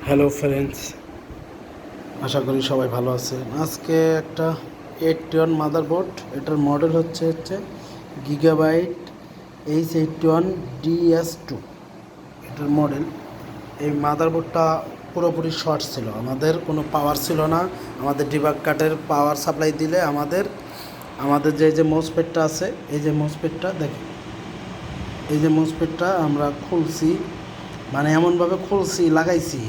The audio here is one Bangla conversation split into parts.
হ্যালো ফ্রেন্ডস, আশা করি সবাই ভালো আছেন। আজকে একটা 81 মাদারবোর্ড, এটার মডেল হচ্ছে গিগাবাইট H81DS2 এটার মডেল। এই মাদারবোর্ডটা পুরোপুরি শর্ট ছিল, আমাদের কোনো পাওয়ার ছিল না। আমাদের ডিবাগ কার্ডের পাওয়ার সাপ্লাই দিলে আমাদের যে মোসপেটটা আছে, এই যে মোসপেটটা দেখেন, এই যে মোসপেটটা আমরা খুলছি, মানে এমনভাবে খুলছি লাগাইছি।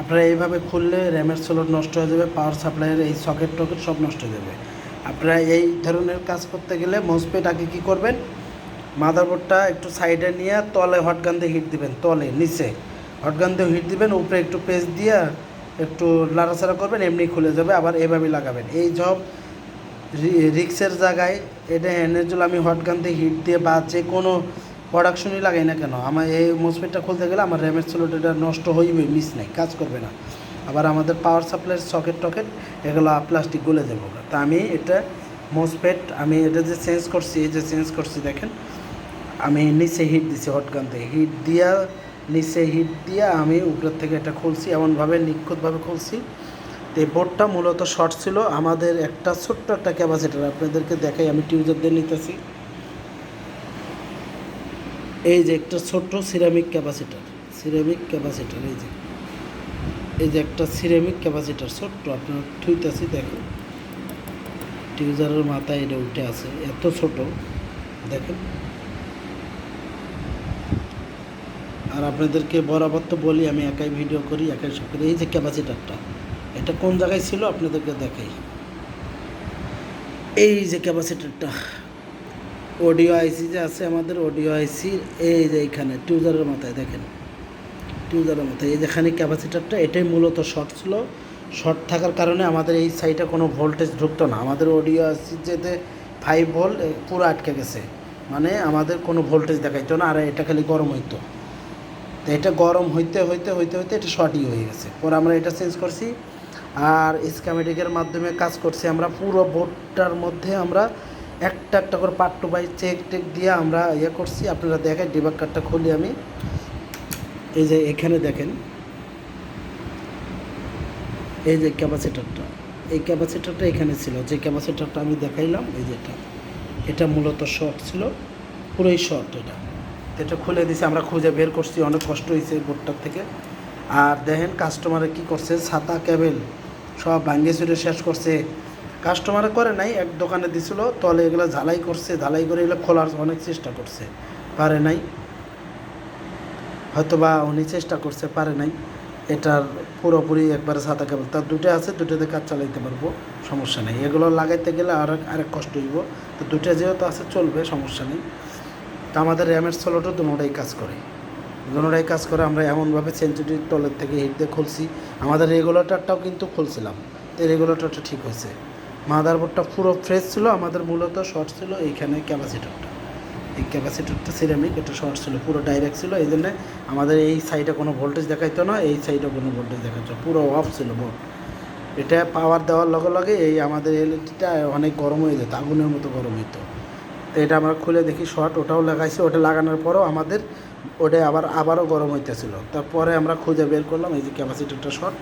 আপনারা এইভাবে খুললে র্যামের স্লট নষ্ট হয়ে যাবে, পাওয়ার সাপ্লাইয়ের এই সকেট টকেট সব নষ্ট হয়ে যাবে। আপনারা এই ধরনের কাজ করতে গেলে মোসপেট আগে কী করবেন, মাদারবোর্ডটা একটু সাইডে নিয়ে তলে হটগান দিয়ে হিট দিবেন, তলে নিচে হটগান দিয়ে হিট দিবেন, উপরে একটু পেস্ট দিয়ে একটু লাড়াচাড়া করবেন, এমনি খুলে যাবে। আবার এভাবেই লাগাবেন। এই সব রিক্সের জায়গায় এটা এনের জন্য আমি হটগান দিয়ে হিট দিয়ে বা যে কোনো প্রোডাকশনই লাগাই না কেন, আমার এই মোসপেটটা খুলতে গেলে আমার র্যামের স্লট এটা নষ্ট হইবে, মিস নাই, কাজ করবে না। আবার আমাদের পাওয়ার সাপ্লাইয়ের সকেট টকেট এগুলো প্লাস্টিক গলে দেবো। তা আমি এটা মোসপেট আমি এটা যে চেঞ্জ করছি, এই যে চেঞ্জ করছি দেখেন, আমি নিচে হিট দিছি, হটগান থেকে হিট দিয়া নিচে হিট দিয়া আমি উপরের থেকে এটা খুলছি, এমনভাবে নিখুঁতভাবে খুলছি। তো এই বোর্ডটা মূলত শর্ট ছিল। আমাদের একটা ছোট্ট একটা ক্যাপাসিটার আপনাদেরকে দেখাই, আমি টিউজার দিয়ে নিতেছি। এই যে একটা ছোট্ট সিরামিক ক্যাপাসিটার, এই যে একটা সিরামিক ক্যাপাসিটার ছোট্ট, আপনার থুইতেছি দেখেন, টিউজারের মাথায় এটা উঠে আছে, এত ছোট দেখেন। আর আপনাদেরকে বরাবর তো বলি, আমি একাই ভিডিও করি, একাই সব করি। এই যে ক্যাপাসিটারটা, এটা কোন জায়গায় ছিল আপনাদেরকে দেখাই। এই যে ক্যাপাসিটারটা, অডিও আইসি যে আছে আমাদের, অডিও আইসি এই যে এইখানে টিউজারের মাথায় দেখেন, টিউজারের মাথায় এই যেখানে ক্যাপাসিটারটা, এটাই মূলত শর্ট ছিল। শর্ট থাকার কারণে আমাদের এই সাইডে কোনো ভোল্টেজ ঢুকতো না। আমাদের অডিও আইসি যেতে 5 ভোল্ট পুরো আটকে গেছে, মানে আমাদের কোনো ভোল্টেজ দেখাইতো না। আর এটা খালি গরম হইতো, তো এটা গরম হইতে হইতে হইতে হইতে এটা শর্টই হয়ে গেছে। পরে আমরা এটা চেঞ্জ করছি আর স্ক্যামেটিকের মাধ্যমে কাজ করছি। আমরা পুরো বোর্ডটার মধ্যে আমরা একটা একটা করে পার্ট টু বাই চেক টেক দিয়ে আমরা ইয়ে করছি। আপনারা দেখেন, ডিবাগ কার্ডটা খুলি আমি, এই যে এখানে দেখেন, এই যে ক্যাপাসিটারটা, এই ক্যাপাসিটারটা এখানে ছিল, যে ক্যাপাসিটারটা আমি দেখাইলাম, এই যে এটা মূলত শর্ট ছিল, পুরোই শর্ট। এটা খুলে দিয়েছি, আমরা খুঁজে বের করছি, অনেক কষ্ট হয়েছে বোর্ডটার থেকে। আর দেখেন কাস্টমারে কি করছে, ছাতা কেবেল সব ভাঙ্গে চুরে শেষ করছে। কাস্টমারে করে নাই, এক দোকানে দিছিল, তলে এগুলো ঝালাই করছে, ঝালাই করে এগুলো খোলার অনেক চেষ্টা করছে, পারে নাই। হয়তো বা উনি চেষ্টা করছে, পারে নাই। এটার পুরোপুরি একবারে সাদা কেবল, তার দুটো আছে, দুটোতে কাজ চালাইতে পারবো, সমস্যা নেই। এগুলো লাগাইতে গেলে আরেক কষ্ট হইব, তো দুটো যেহেতু আছে চলবে, সমস্যা নেই। তো আমাদের র্যামের স্লটও দুটোটাই কাজ করে, আমরা এমনভাবে সেন্সিটিভ তলের থেকে হিট দিয়ে খুলছি। আমাদের রেগুলেটরটাও কিন্তু খুলছিলাম, তো রেগুলেটরটা ঠিক হয়েছে। মাদারবোর্ডটা পুরো ফ্রেশ ছিল, আমাদের মূলত শর্ট ছিল এইখানে ক্যাপাসিটরটা, এই ক্যাপাসিটরটা সিরামিক, এটা শর্ট ছিল, পুরো ডাইরেক্ট ছিল। এই জন্যে আমাদের এই সাইডে কোনো ভোল্টেজ দেখাইতো না, এই সাইডে কোনো ভোল্টেজ দেখাইতো, পুরো অফ ছিল বোর্ড। এটা পাওয়ার দেওয়ার লগে লগে এই আমাদের এলইডিটা অনেক গরম হয়ে যেত, আগুনের মতো গরম হইতো। তো এটা আমরা খুলে দেখি শর্ট, ওটাও লাগাইছি। ওটা লাগানোর পরেও আমাদের ওটা আবারও গরম হইতেছিল। তারপরে আমরা খুঁজে বের করলাম, এই যে ক্যাপাসিটারটা শর্ট,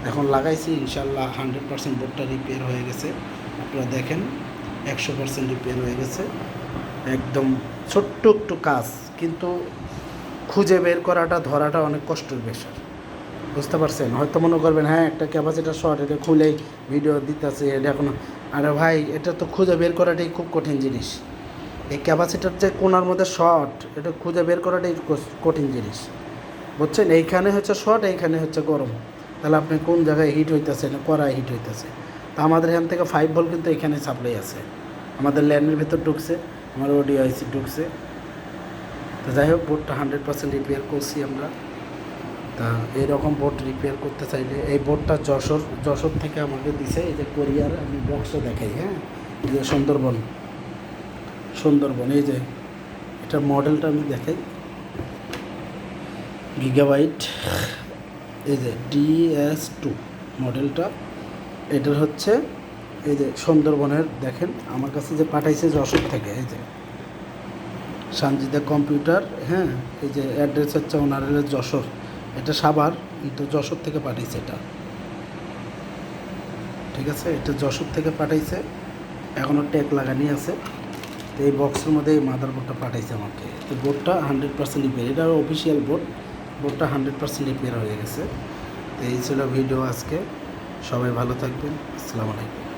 এখন লাগাইছি, ইনশাল্লাহ 100% বোর্ডটা রিপেয়ার হয়ে গেছে। আপনারা দেখেন 100% রিপেয়ার হয়ে গেছে। একদম ছোট্ট একটু কাজ, কিন্তু খুঁজে বের করাটা, ধরাটা অনেক কষ্টের বিষয়, বুঝতে পারছেন? হয়তো মনে করবেন হ্যাঁ একটা ক্যাপাসিটার শর্ট, এটা খুলেই ভিডিও দিতেছে, এটা এখন, আরে ভাই এটা তো খুঁজে বের করাটাই খুব কঠিন জিনিস। এই ক্যাপাসিটার যে কোনার মধ্যে শর্ট, এটা খুঁজে বের করাটাই কঠিন জিনিস, বুঝছেন? এইখানে হচ্ছে শর্ট, এইখানে হচ্ছে গরম, তাহলে আপনি কোন জায়গায় হিট হইতেছে না কড়াই হিট হইতেছে। তা আমাদের এখান থেকে 5 ভোল্ট কিন্তু এখানে সাপ্লাই আছে, আমাদের ল্যান্ডের ভিতর ঢুকছে, আমার অডিও আইসি ঢুকছে। তো যাই হোক, বোর্ডটা 100% রিপেয়ার করছি আমরা। তা এইরকম বোর্ড রিপেয়ার করতে চাইলে, এই বোর্ডটা যশোর থেকে আমাকে দিছে, এই যে কোরিয়ার, আমি বক্সও দেখাই, হ্যাঁ, এই যে সুন্দরবন, এই যে এটার মডেলটা আমি দেখাই, গিগাবাইট, এই যে DS2 মডেলটা। এটার হচ্ছে এই যে সুন্দরবনের, দেখেন আমার কাছে যে পাঠাইছে যশোর থেকে, এই যে সানজিদা কম্পিউটার, হ্যাঁ, এই যে অ্যাড্রেস হচ্ছে ওনার যশোর, এটা সাভার, কিন্তু যশোর থেকে পাঠাইছে এটা, ঠিক আছে। এটা যশোর থেকে পাঠাইছে, এখনও ট্যাগ লাগানি আছে। তো এই বক্সের মধ্যে এই মাদারবোর্ডটা পাঠাইছে আমাকে। তো বোর্ডটা 100% রিপেয়ার, এটা অফিসিয়াল বোর্ড, বোর্ডটা 100% রিপেয়ার হয়ে গেছে। তো এই ছিল ভিডিও আজকে। সবাই ভালো থাকবেন। আসসালামু আলাইকুম।